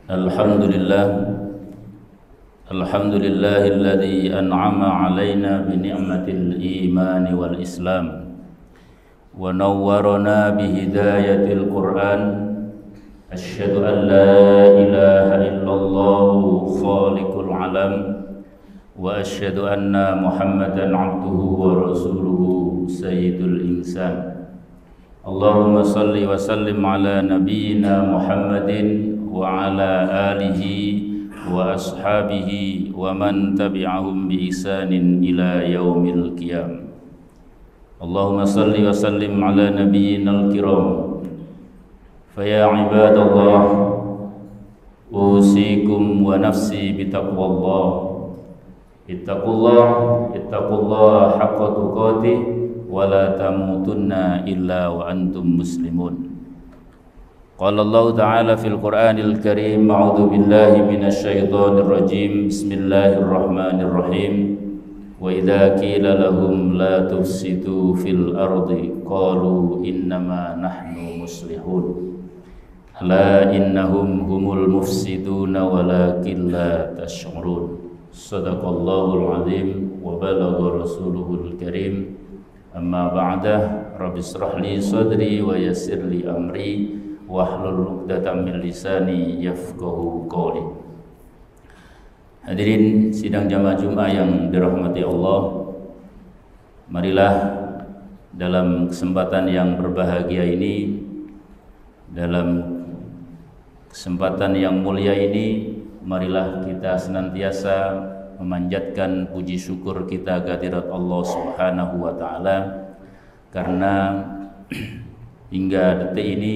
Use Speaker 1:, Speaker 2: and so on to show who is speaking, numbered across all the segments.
Speaker 1: Alhamdulillah, alhamdulillahilladzi an'ama 'alaina bi ni'matil iman wal islam wa nawwarana bi hidayatil Qur'an. Asyhadu an la ilaha illallah khaliqul alam wa asyhadu anna Muhammadan 'abduhu wa rasuluhu sayyidul insan. Allahumma salli wa sallim ala nabiyyina Muhammadin wa ala alihi wa ashabihi wa man tabi'ahum bi ihsanin ila yaumil qiyam. Allahumma salli wa sallim ala nabiyyinal kiram. Fa ya ibadallah, usikum wa nafsi bitaqwallah. Ittaqullah haqqa tuqatih wa la tamutunna illa wa antum muslimun. Qala Allah Ta'ala fil Qur'anil Karim, a'udzu billahi minasyaitonir rajim. Bismillahirrahmanirrahim. Wa idza qila lahum la tufsidu fil ardi qalu innama nahnu muslihun. La innahum humul mufsiduna walakin la tash'urun. Shadaqallahul azim wa balagha rasuluhul karim. Amma ba'da, rabbi shrah li sadri wa yassir li amri wahlul 'uqdatam min lisani yafqahu qawli. Hadirin sidang jamaah Jumat yang dirahmati Allah, marilah dalam kesempatan yang berbahagia ini, dalam kesempatan yang mulia ini, marilah kita senantiasa memanjatkan puji syukur kita kehadirat Allah Subhanahu wa taala, karena hingga detik ini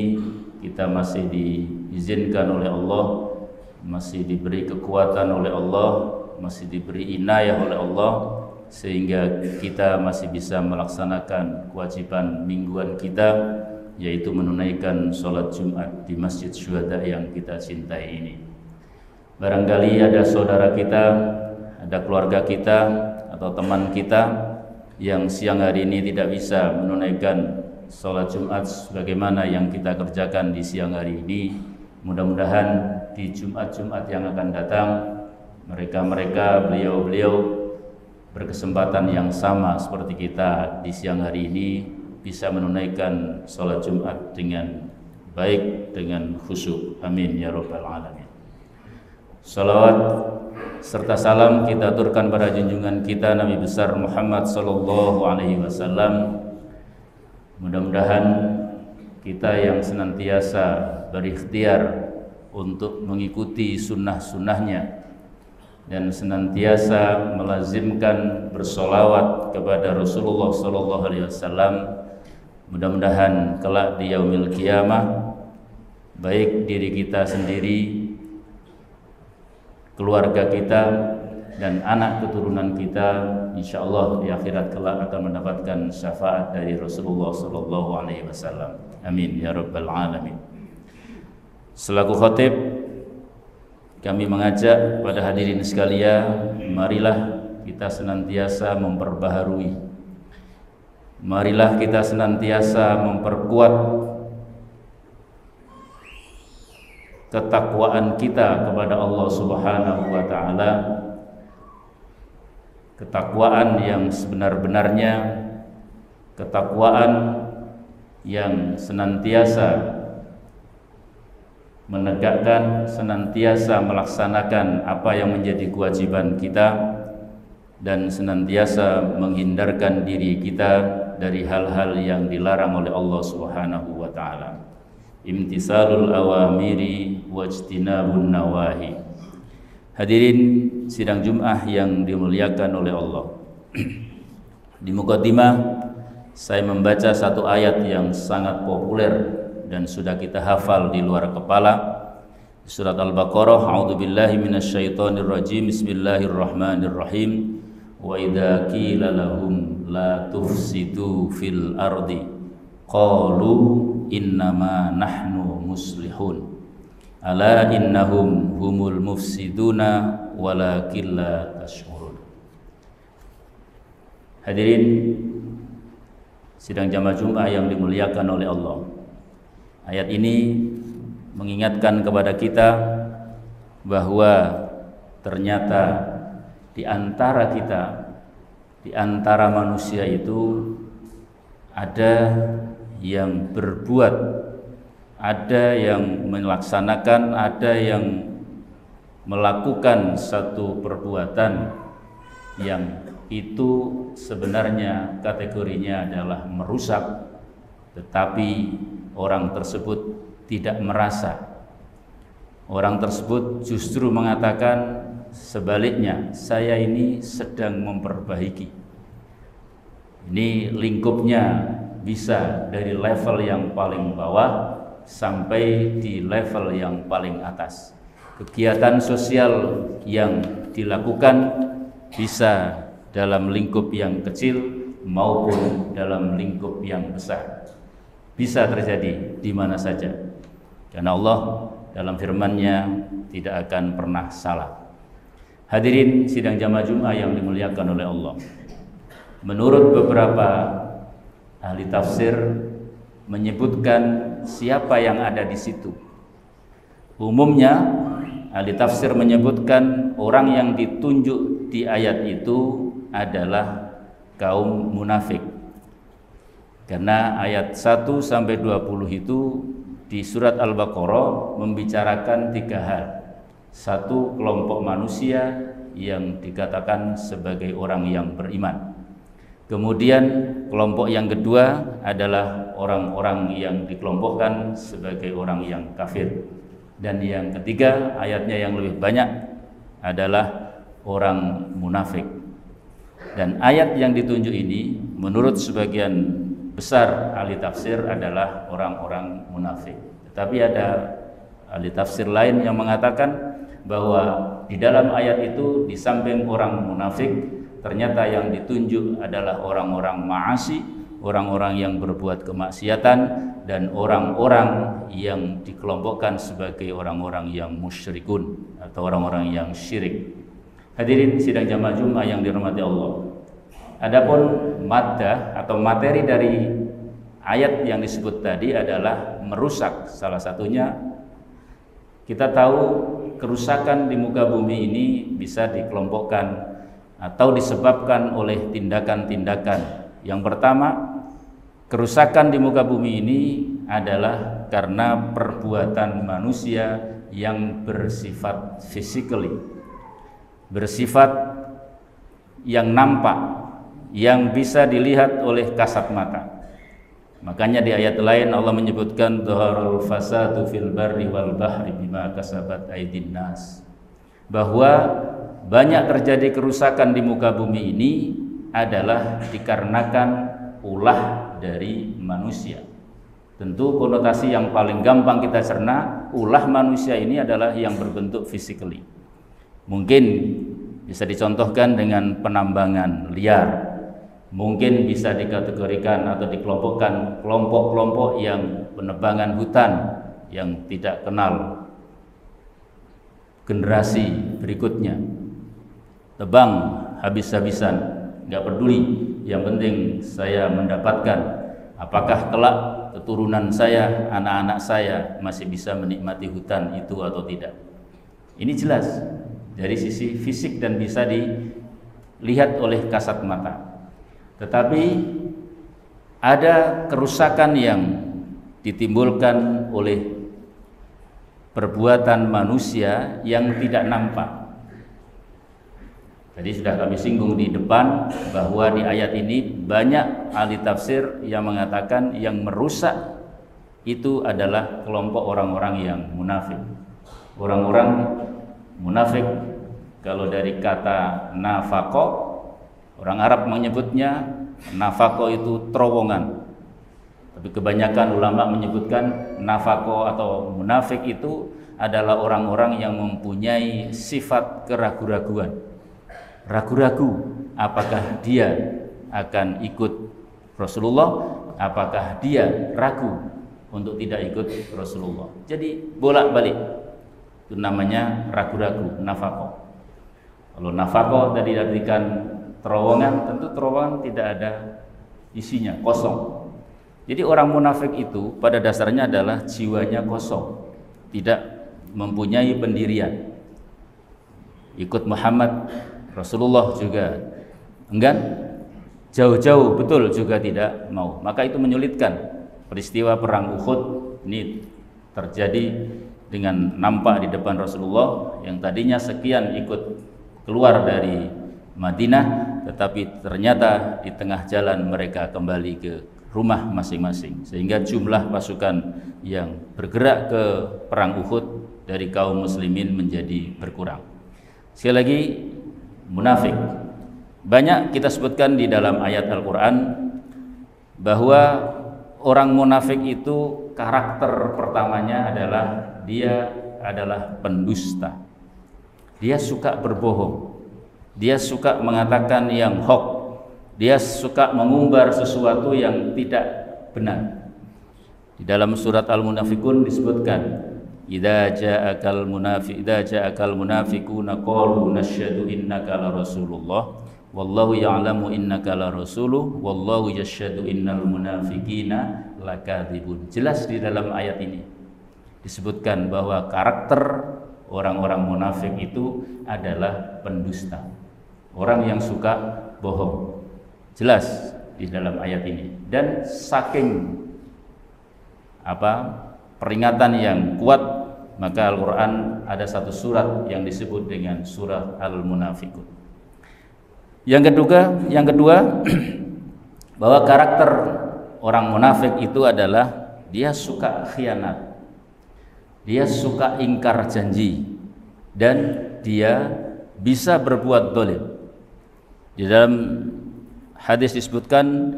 Speaker 1: kita masih diizinkan oleh Allah, masih diberi kekuatan oleh Allah, masih diberi inayah oleh Allah, sehingga kita masih bisa melaksanakan kewajiban mingguan kita, yaitu menunaikan sholat Jumat di Masjid Syuhada yang kita cintai ini. Barangkali ada saudara kita, ada keluarga kita, atau teman kita yang siang hari ini tidak bisa menunaikan sholat Jumat sebagaimana yang kita kerjakan di siang hari ini. Mudah-mudahan di Jumat-Jumat yang akan datang, mereka-mereka, beliau-beliau berkesempatan yang sama seperti kita di siang hari ini, bisa menunaikan sholat Jumat dengan baik, dengan khusyuk. Amin ya rabbal alamin. Salawat serta salam kita aturkan pada junjungan kita Nabi besar Muhammad sallallahu alaihi wasallam. Mudah-mudahan kita yang senantiasa berikhtiar untuk mengikuti sunnah-sunnahnya dan senantiasa melazimkan bersolawat kepada Rasulullah sallallahu alaihi wasallam, mudah-mudahan kelak di yaumil qiyamah, baik diri kita sendiri, keluarga kita, dan anak keturunan kita, insyaallah di akhirat kelak akan mendapatkan syafaat dari Rasulullah sallallahu alaihi wasallam. Amin ya rabbal alamin. Selaku khatib, kami mengajak pada hadirin sekalian, marilah kita senantiasa memperbaharui, marilah kita senantiasa memperkuat ketakwaan kita kepada Allah Subhanahu wa taala, ketakwaan yang sebenar-benarnya, ketakwaan yang senantiasa menegakkan, senantiasa melaksanakan apa yang menjadi kewajiban kita, dan senantiasa menghindarkan diri kita dari hal-hal yang dilarang oleh Allah Subhanahu wa taala. Imtisalul awamiri wajtinabun nawahi. Hadirin sidang Jumat yang dimuliakan oleh Allah. Di mukaddimah saya membaca satu ayat yang sangat populer dan sudah kita hafal di luar kepala. Surat Al-Baqarah, a'udzubillahi minasyaitonir rajim. Bismillahirrahmanirrahim. Wa idza qila lahum la tufsidu fil ardi qalu innama nahnu muslihun. Ala innahum humul mufsiduna walakin la tash'urun. Hadirin sidang jamaah Jumat yang dimuliakan oleh Allah, ayat ini mengingatkan kepada kita bahwa ternyata di antara kita, di antara manusia itu ada yang berbuat, ada yang melaksanakan, ada yang melakukan satu perbuatan yang itu sebenarnya kategorinya adalah merusak, tetapi orang tersebut tidak merasa. Orang tersebut justru mengatakan sebaliknya, saya ini sedang memperbaiki. Ini lingkupnya bisa dari level yang paling bawah sampai di level yang paling atas. Kegiatan sosial yang dilakukan bisa dalam lingkup yang kecil maupun dalam lingkup yang besar. Bisa terjadi di mana saja. Karena Allah dalam firman-Nya tidak akan pernah salah. Hadirin sidang jamaah Jumat yang dimuliakan oleh Allah. Menurut beberapa ahli tafsir menyebutkan siapa yang ada di situ. Umumnya ahli tafsir menyebutkan orang yang ditunjuk di ayat itu adalah kaum munafik. Karena ayat 1 sampai 20 itu di surat Al-Baqarah membicarakan 3 hal. Satu, kelompok manusia yang dikatakan sebagai orang yang beriman. Kemudian kelompok yang kedua adalah orang-orang yang dikelompokkan sebagai orang yang kafir. Dan yang ketiga, ayatnya yang lebih banyak adalah orang munafik. Dan ayat yang ditunjuk ini menurut sebagian besar ahli tafsir adalah orang-orang munafik. Tetapi ada ahli tafsir lain yang mengatakan bahwa di dalam ayat itu di samping orang munafik ternyata yang ditunjuk adalah orang-orang ma'asi, orang-orang yang berbuat kemaksiatan, dan orang-orang yang dikelompokkan sebagai orang-orang yang musyrikun atau orang-orang yang syirik. Hadirin sidang jamaah Jumat yang dirahmati Allah. Adapun maddah atau materi dari ayat yang disebut tadi adalah merusak. Salah satunya kita tahu kerusakan di muka bumi ini bisa dikelompokkan atau disebabkan oleh tindakan-tindakan. Yang pertama, kerusakan di muka bumi ini adalah karena perbuatan manusia yang bersifat physically, bersifat yang nampak, yang bisa dilihat oleh kasat mata. Makanya di ayat lain Allah menyebutkan dhaharul fasadu fil barri wal bahri bima kasabat aydin nas, bahwa banyak terjadi kerusakan di muka bumi ini adalah dikarenakan ulah dari manusia. Tentu konotasi yang paling gampang kita cerna, ulah manusia ini adalah yang berbentuk physically. Mungkin bisa dicontohkan dengan penambangan liar. Mungkin bisa dikategorikan atau dikelompokkan kelompok-kelompok yang penebangan hutan yang tidak kenal generasi berikutnya. Tebang habis-habisan, nggak peduli, yang penting saya mendapatkan. Apakah kelak keturunan saya, anak-anak saya masih bisa menikmati hutan itu atau tidak? Ini jelas dari sisi fisik dan bisa dilihat oleh kasat mata. Tetapi ada kerusakan yang ditimbulkan oleh perbuatan manusia yang tidak nampak. Tadi sudah kami singgung di depan bahwa di ayat ini banyak ahli tafsir yang mengatakan yang merusak itu adalah kelompok orang-orang yang munafik. Orang-orang munafik kalau dari kata nafaqo, orang Arab menyebutnya nafaqo itu terowongan. Tapi kebanyakan ulama menyebutkan nafaqo atau munafik itu adalah orang-orang yang mempunyai sifat keraguan-raguan. Ragu-ragu apakah dia akan ikut Rasulullah, apakah dia ragu untuk tidak ikut Rasulullah. Jadi bolak-balik. Itu namanya ragu-ragu, nafaqo. Kalau nafaqo tadi diartikan terowongan, tentu terowongan tidak ada isinya, kosong. Jadi orang munafik itu pada dasarnya adalah jiwanya kosong, tidak mempunyai pendirian. ikut Muhammad Rasulullah juga enggan, jauh-jauh betul juga tidak mau. Maka itu menyulitkan. Peristiwa perang Uhud ini terjadi dengan nampak di depan Rasulullah yang tadinya sekian ikut keluar dari Madinah, tetapi ternyata di tengah jalan mereka kembali ke rumah masing-masing, sehingga jumlah pasukan yang bergerak ke perang Uhud dari kaum muslimin menjadi berkurang. Sekali lagi, munafik banyak kita sebutkan di dalam ayat Al-Quran bahwa orang munafik itu karakter pertamanya adalah dia adalah pendusta. Dia suka berbohong. Dia suka mengatakan yang hoax. Dia suka mengumbar sesuatu yang tidak benar. Di dalam surat Al-Munafikun disebutkan, idza ja'akal munafiquna qalu nasyhadu innaka la rasulullah wallahu ya'lamu innaka la rasuluh wallahu yashhadu innal munafiqina lakadzibun. Jelas di dalam ayat ini disebutkan bahwa karakter orang-orang munafik itu adalah pendusta, orang yang suka bohong. Jelas di dalam ayat ini. Dan saking peringatan yang kuat, maka Al-Quran ada satu surat yang disebut dengan surat Al-Munafikun. Yang kedua bahwa karakter orang munafik itu adalah dia suka khianat, dia suka ingkar janji, dan dia bisa berbuat dolim. Di dalam hadis disebutkan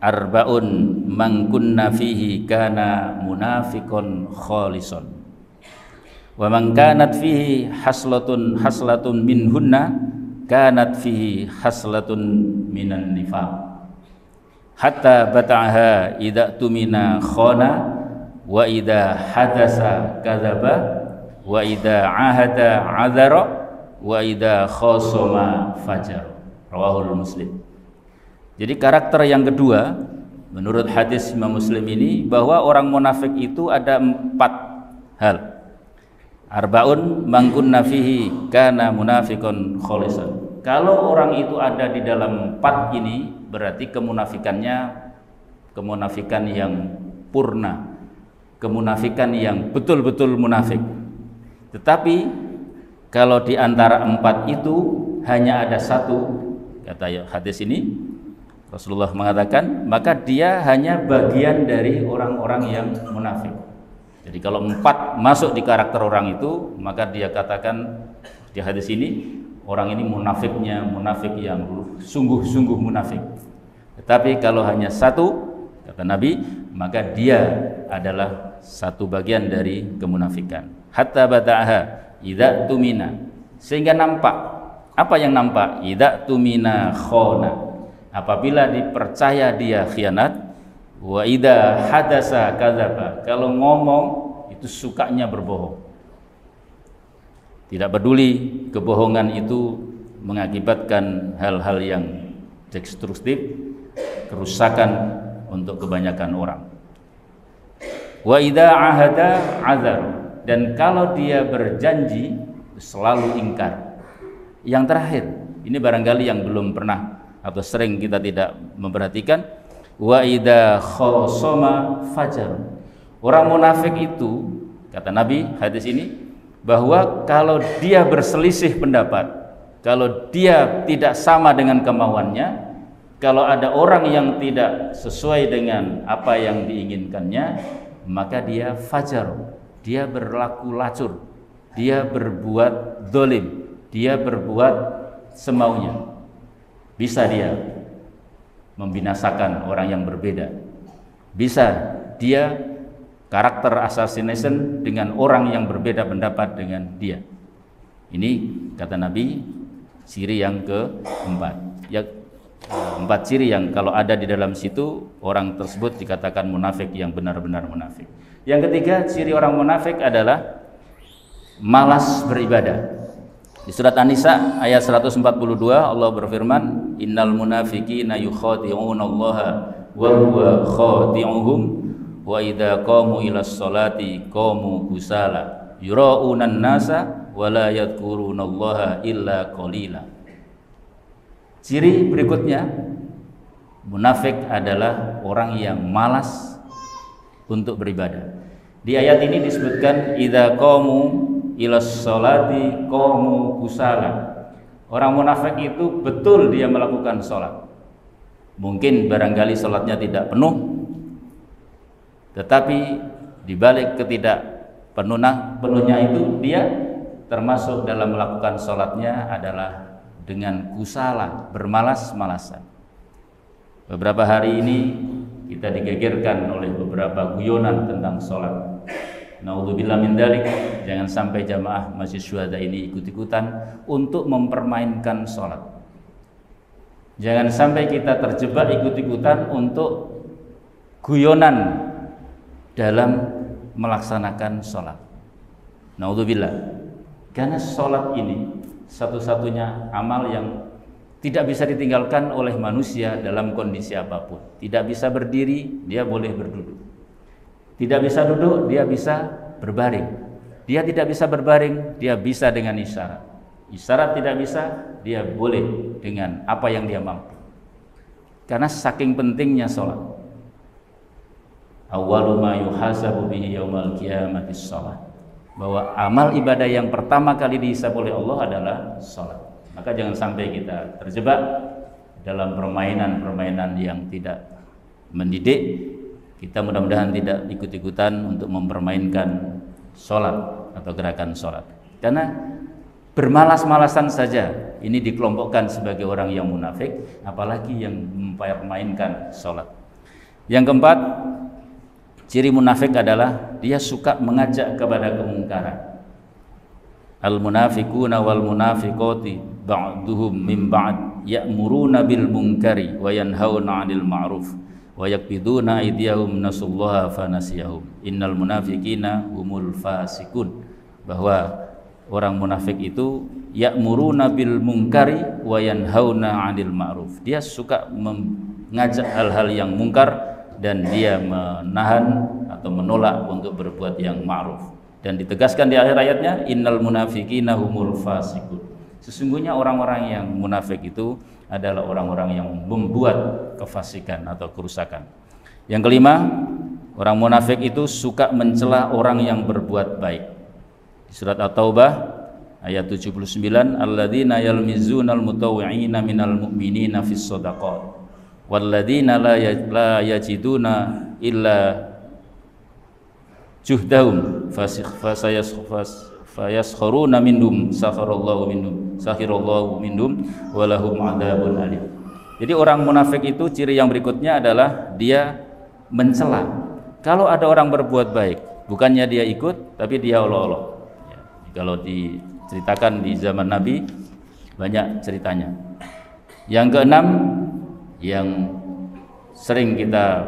Speaker 1: arbaun man kunna fihi kana munafiqun khalison wa man kanat fihi haslatun minhunna kanat fihi haslatun minan nifaq hatta bata'aha idza tumina khana wa idza hadasa kadzaba wa idza ahada adzara wa idza khasama fajar. Rawahul Muslim. Jadi karakter yang kedua menurut hadis Imam Muslim ini bahwa orang munafik itu ada 4 hal. Arbaun mangkunna fihi kana munafiqun khalisan. Kalau orang itu ada di dalam 4 ini berarti kemunafikan yang purna, kemunafikan yang betul-betul munafik. Tetapi kalau di antara 4 itu hanya ada 1, kata hadis ini Rasulullah mengatakan, maka dia hanya bagian dari orang-orang yang munafik. Jadi kalau 4 masuk di karakter orang itu, maka dia katakan di hadis ini orang ini munafik yang sungguh-sungguh munafik. Tetapi kalau hanya 1, kata Nabi, maka dia adalah 1 bagian dari kemunafikan. Hatta bata'aha idza tumina, sehingga nampak. Apa yang nampak? Idza tumina khona, apabila dipercaya dia khianat. Wa idza hadasa kadzaba, kalau ngomong itu sukanya berbohong. Tidak peduli kebohongan itu mengakibatkan hal-hal yang destruktif, kerusakan untuk kebanyakan orang. Wa idza ahada azar, dan kalau dia berjanji selalu ingkar. Yang terakhir, ini barangkali yang belum pernah atau sering kita tidak memperhatikan, wa idza khasama fajar. Orang munafik itu, kata Nabi hadis ini, bahwa kalau dia berselisih pendapat, kalau dia tidak sama dengan kemauannya, kalau ada orang yang tidak sesuai dengan apa yang diinginkannya, maka dia fajar, dia berlaku lacur, dia berbuat zalim, dia berbuat semaunya. Bisa dia membinasakan orang yang berbeda, bisa dia karakter assassination dengan orang yang berbeda pendapat dengan dia. Ini kata Nabi ciri yang keempat. Ya, 4 ciri yang kalau ada di dalam situ, orang tersebut dikatakan munafik yang benar-benar munafik. Yang ketiga, ciri orang munafik adalah malas beribadah. Di surat An-Nisa ayat 142 Allah berfirman, innal munafiqina yukhadi'unallaha wa huwa khadi'uhum wa idza qamu ilas salati qamu kusala yura'unan nasa wa la yadhkurunallaha illa qalila. Ciri berikutnya, munafik adalah orang yang malas untuk beribadah. Di ayat ini disebutkan idza qamu ilas sholati qamu kusala. Orang munafik itu betul dia melakukan sholat. Mungkin barangkali sholatnya tidak penuh, tetapi dibalik penuhnya itu dia termasuk dalam melakukan sholatnya adalah dengan kusala, bermalas-malasan. Beberapa hari ini kita digegerkan oleh beberapa guyonan tentang sholat. Naudzubillah min dzalik, jangan sampai jamaah masjid syuhada ini ikut-ikutan untuk mempermainkan sholat. Jangan sampai kita terjebak ikut-ikutan untuk guyonan dalam melaksanakan sholat. Naudzubillah. Karena sholat ini satu-satunya amal yang tidak bisa ditinggalkan oleh manusia dalam kondisi apapun. Tidak bisa berdiri, dia boleh berduduk. Tidak bisa duduk, dia bisa berbaring. Dia tidak bisa berbaring, dia bisa dengan isyarat. Isyarat tidak bisa, dia boleh dengan apa yang dia mampu. Karena saking pentingnya sholat. Awwalu ma yuhasabu bihi yaumal qiyamati sholat. Bahwa amal ibadah yang pertama kali dihisab oleh Allah adalah sholat. Maka jangan sampai kita terjebak dalam permainan-permainan yang tidak mendidik. Kita mudah-mudahan tidak ikut-ikutan untuk mempermainkan sholat atau gerakan sholat. Karena bermalas-malasan saja ini dikelompokkan sebagai orang yang munafik, apalagi yang mempermainkan sholat. Yang keempat, ciri munafik adalah dia suka mengajak kepada kemungkaran. Al-munafiquna wal munafiqati ba'duhum min ba'd ya'muruna bil munkari wa yanhauna 'anil ma'ruf wa yakbiduna aydiyahum nasullaha fanasiyahum innal munafiqina humul fasikun. Bahwa orang munafik itu ya'muruna bil munkari wa yanhauna 'anil ma'ruf. Dia suka mengajak hal-hal yang mungkar dan dia menahan atau menolak untuk berbuat yang ma'ruf. Dan ditegaskan di akhir ayatnya innal munafiqina humul fasikun. Sesungguhnya orang-orang yang munafik itu adalah orang-orang yang membuat kefasikan atau kerusakan. Yang kelima, orang munafik itu suka mencela orang yang berbuat baik. Di surat At-Taubah ayat 79, alladzina yalmizunal mutawwi'ina minal mu'minina fis shadaqat walladzina la yajiduna illa juhdahum fayaskharuna minhum sakharallahu minhum walahum adzabun alim. Jadi orang munafik itu ciri yang berikutnya adalah dia mencela. Kalau ada orang berbuat baik, bukannya dia ikut, tapi dia olok-olok. Ya, kalau diceritakan di zaman Nabi banyak ceritanya. Yang keenam yang sering kita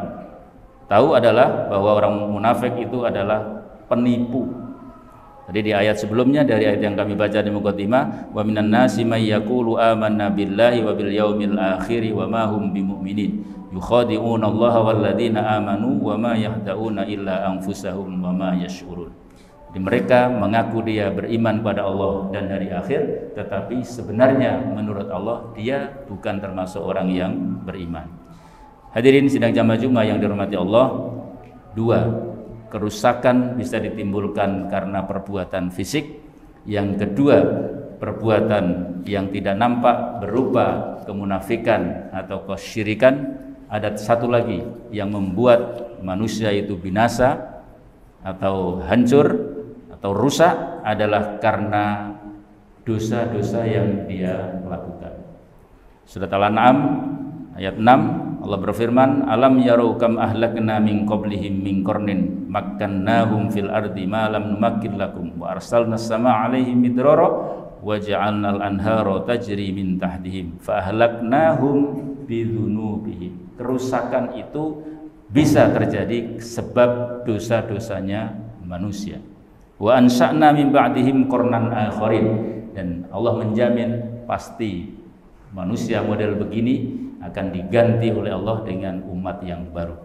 Speaker 1: tahu adalah bahwa orang munafik itu adalah penipu. Tadi di ayat sebelumnya, dari ayat yang kami baca di muqaddimah, wa minan nasi may yaqulu amanna billahi wa bil yaumil akhir wa ma hum bimumin yukhadi'una Allah wal ladzina amanu wa ma yahda'una illa anfusahum wa ma yash'urun. Jadi mereka mengaku dia beriman pada Allah dan hari akhir, tetapi sebenarnya menurut Allah dia bukan termasuk orang yang beriman. Hadirin sidang jamaah Jumat yang dirahmati Allah, dua, kerusakan bisa ditimbulkan karena perbuatan fisik. Yang kedua, perbuatan yang tidak nampak berupa kemunafikan atau kesyirikan. Ada satu lagi yang membuat manusia itu binasa atau hancur atau rusak adalah karena dosa-dosa yang dia lakukan. Surat Al-An'am ayat 6, Allah berfirman, alam yarau kam ahlakna min qablihim min qarnin makkannahum fil ardi ma lam numakkin lakum wa arsalna as-samaa'a 'alaihim midrara wa ja'alna al-anhara tajri min tahtihim fa ahlaknahum bidzunubihim. Kerusakan itu bisa terjadi sebab dosa-dosanya manusia. Wa ansha'na min ba'dihim qarnan akharin, dan Allah menjamin pasti manusia model begini akan diganti oleh Allah dengan umat yang baru.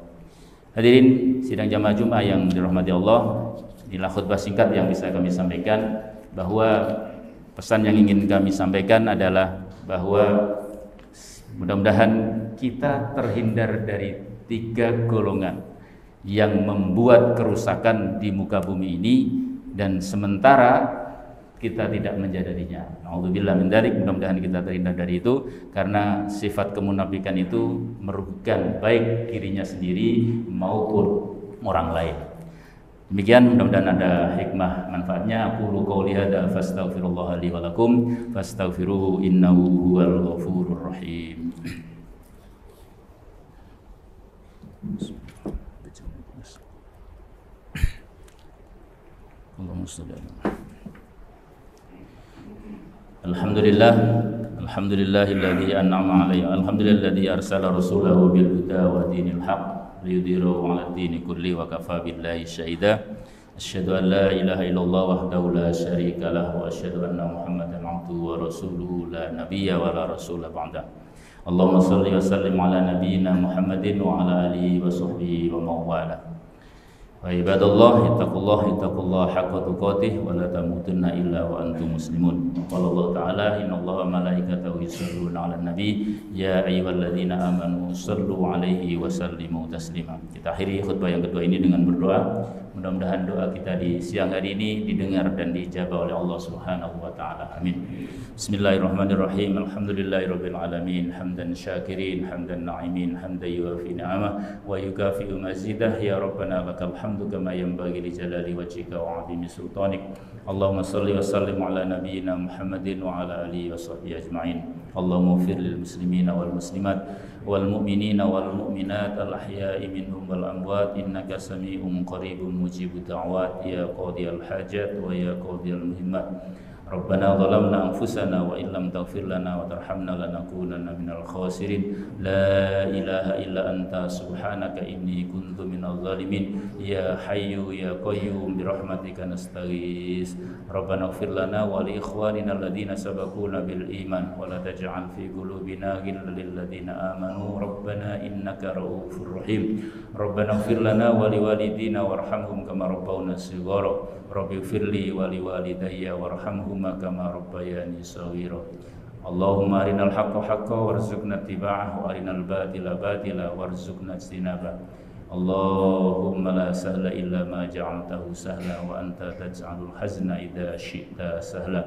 Speaker 1: Hadirin sidang jamaah Jumat yang dirahmati Allah, inilah khutbah singkat yang bisa kami sampaikan. bahwa pesan yang ingin kami sampaikan adalah bahwa mudah-mudahan kita terhindar dari 3 golongan yang membuat kerusakan di muka bumi ini, dan sementara kita tidak menjadarinya. Nauzubillah min dzalik, mudah-mudahan kita terhindar dari itu, karena sifat kemunafikan itu merugikan baik dirinya sendiri maupun orang lain. Demikian, mudah-mudahan ada hikmah manfaatnya. Aqulu qouli hadza fastaghfirullaha li wa lakum fastaghfiruhu innahu huwal ghafurur rahim. Allahumma shalli ala Alhamdulillahilladzi an'ama 'alayya, alhamdulillahilladzi arsala rasulahu bil huda wa dinil haqq liyudhhirahu 'alad dini kulli wa kafa billahi syahida. Asyhadu an la ilaha illallah wahdahu la syarika lah wa asyhadu anna Muhammadan 'abduhu wa rasuluhu la nabiyya wa la rasula ba'da. Allahumma shalli wa sallim ala nabiyyina Muhammadin wa ala alihi wa sahbihi wa mawala. Wa ibadallah ittaqullaha haqqa tuqatih wa la tamutunna illa wa antum muslimun. Qala Allah ta'ala innallaha wa malaikatahu yusholluna 'alan nabi ya ayyuhalladzina amanu shallu 'alaihi wa sallimu taslima. Kita akhiri khutbah yang kedua ini dengan berdoa. Mudah-mudahan doa kita di siang hari ini didengar dan dijabah oleh Allah Subhanahu wa taala. Amin. Bismillahirrahmanirrahim. Alhamdulillahirabbil alamin, hamdan syakirin, hamdan na'imin, hamdan yuwafi ni'amah wa yukafi'u mazidah. Ya Rabbana lakal hamdu kama yanbaghi li jalali wajhika wa 'azimi sultanik. Allahumma shalli wa sallim ala nabiyyina Muhammadin wa ala alihi wa sahbihi ajma'in. Allahumma ighfir lil muslimina wal muslimat wal mu'minina wal mu'minat al ahya'i minhum wal amwat innaka sami'un qaribun mujibud da'wat ya qadiyal hajat wa ya qadiyal muhimmat. Rabbana zalamna anfusana wa illam taghfir lana wa tarhamna lanakunanna minal khasirin. La ilaha illa anta subhanaka inni kuntu minadh dhalimin. Ya hayyu ya qayyum bi rahmatika nastaghis. Rabbana ighfir lana wa li ikhwanina alladhina sabaquna bil iman wa la taj'al fi qulubina ghillan lil ladzina amanu rabbana innaka ra'ufur rahim. Rabbana ighfir lana wa li walidina warhamhum kama rabbawna shighara. Rabbi ighfirli wa li walidayya warhamhuma kama rabbayani shaghira. Allahumma arinal haqqa haqqan warzuqna ittiba'ah wa arinal batila batila warzuqna ijtinabah. Allahumma la sahla illa ma ja'altahu sahla wa anta taj'alul hazna idza syi'ta sahla.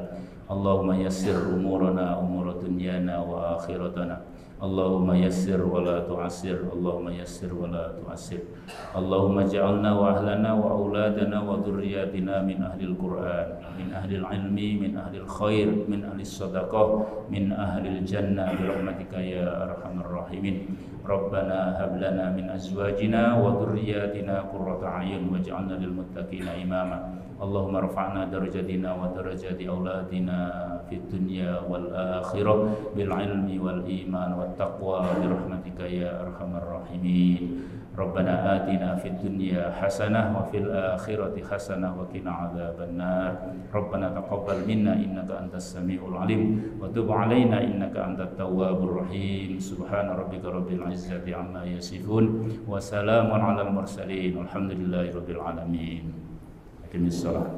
Speaker 1: Allahumma yassir umurana umura dunyana wa akhiratana. Allahumma yassir wa la tu'assir. Allahumma yassir wa la tu'assir. Allahumma ja'alna wa ahlana wa auladana wa dhurriyyatina min ahlil Qur'an, min ahlil ilmi, min ahlil khair, min ahlis sadaqah, min ahlil jannah bi rahmatika ya arhamar rahimin. Rabbana hab lana min azwajina wa dhurriyyatina qurrata a'yun waj'alna lil muttaqina imama. Allahumma rafa'na darajatina wa darajati auladina fid dunya wal akhirah bil ilmi wal iman wat taqwa bi rahmatika ya arhamar rahimin. Rabbana atina fid dunya hasanah wa fil akhirati hasanah wa qina adzabannar. Rabbana taqabbal minna innaka antas samiul alim wa tub alaina innaka antat tawwabur rahim. Subhana rabbika rabbil izzati amma yasifun wa salamun alal mursalin walhamdulillahi rabbil alamin. Aqimis salat.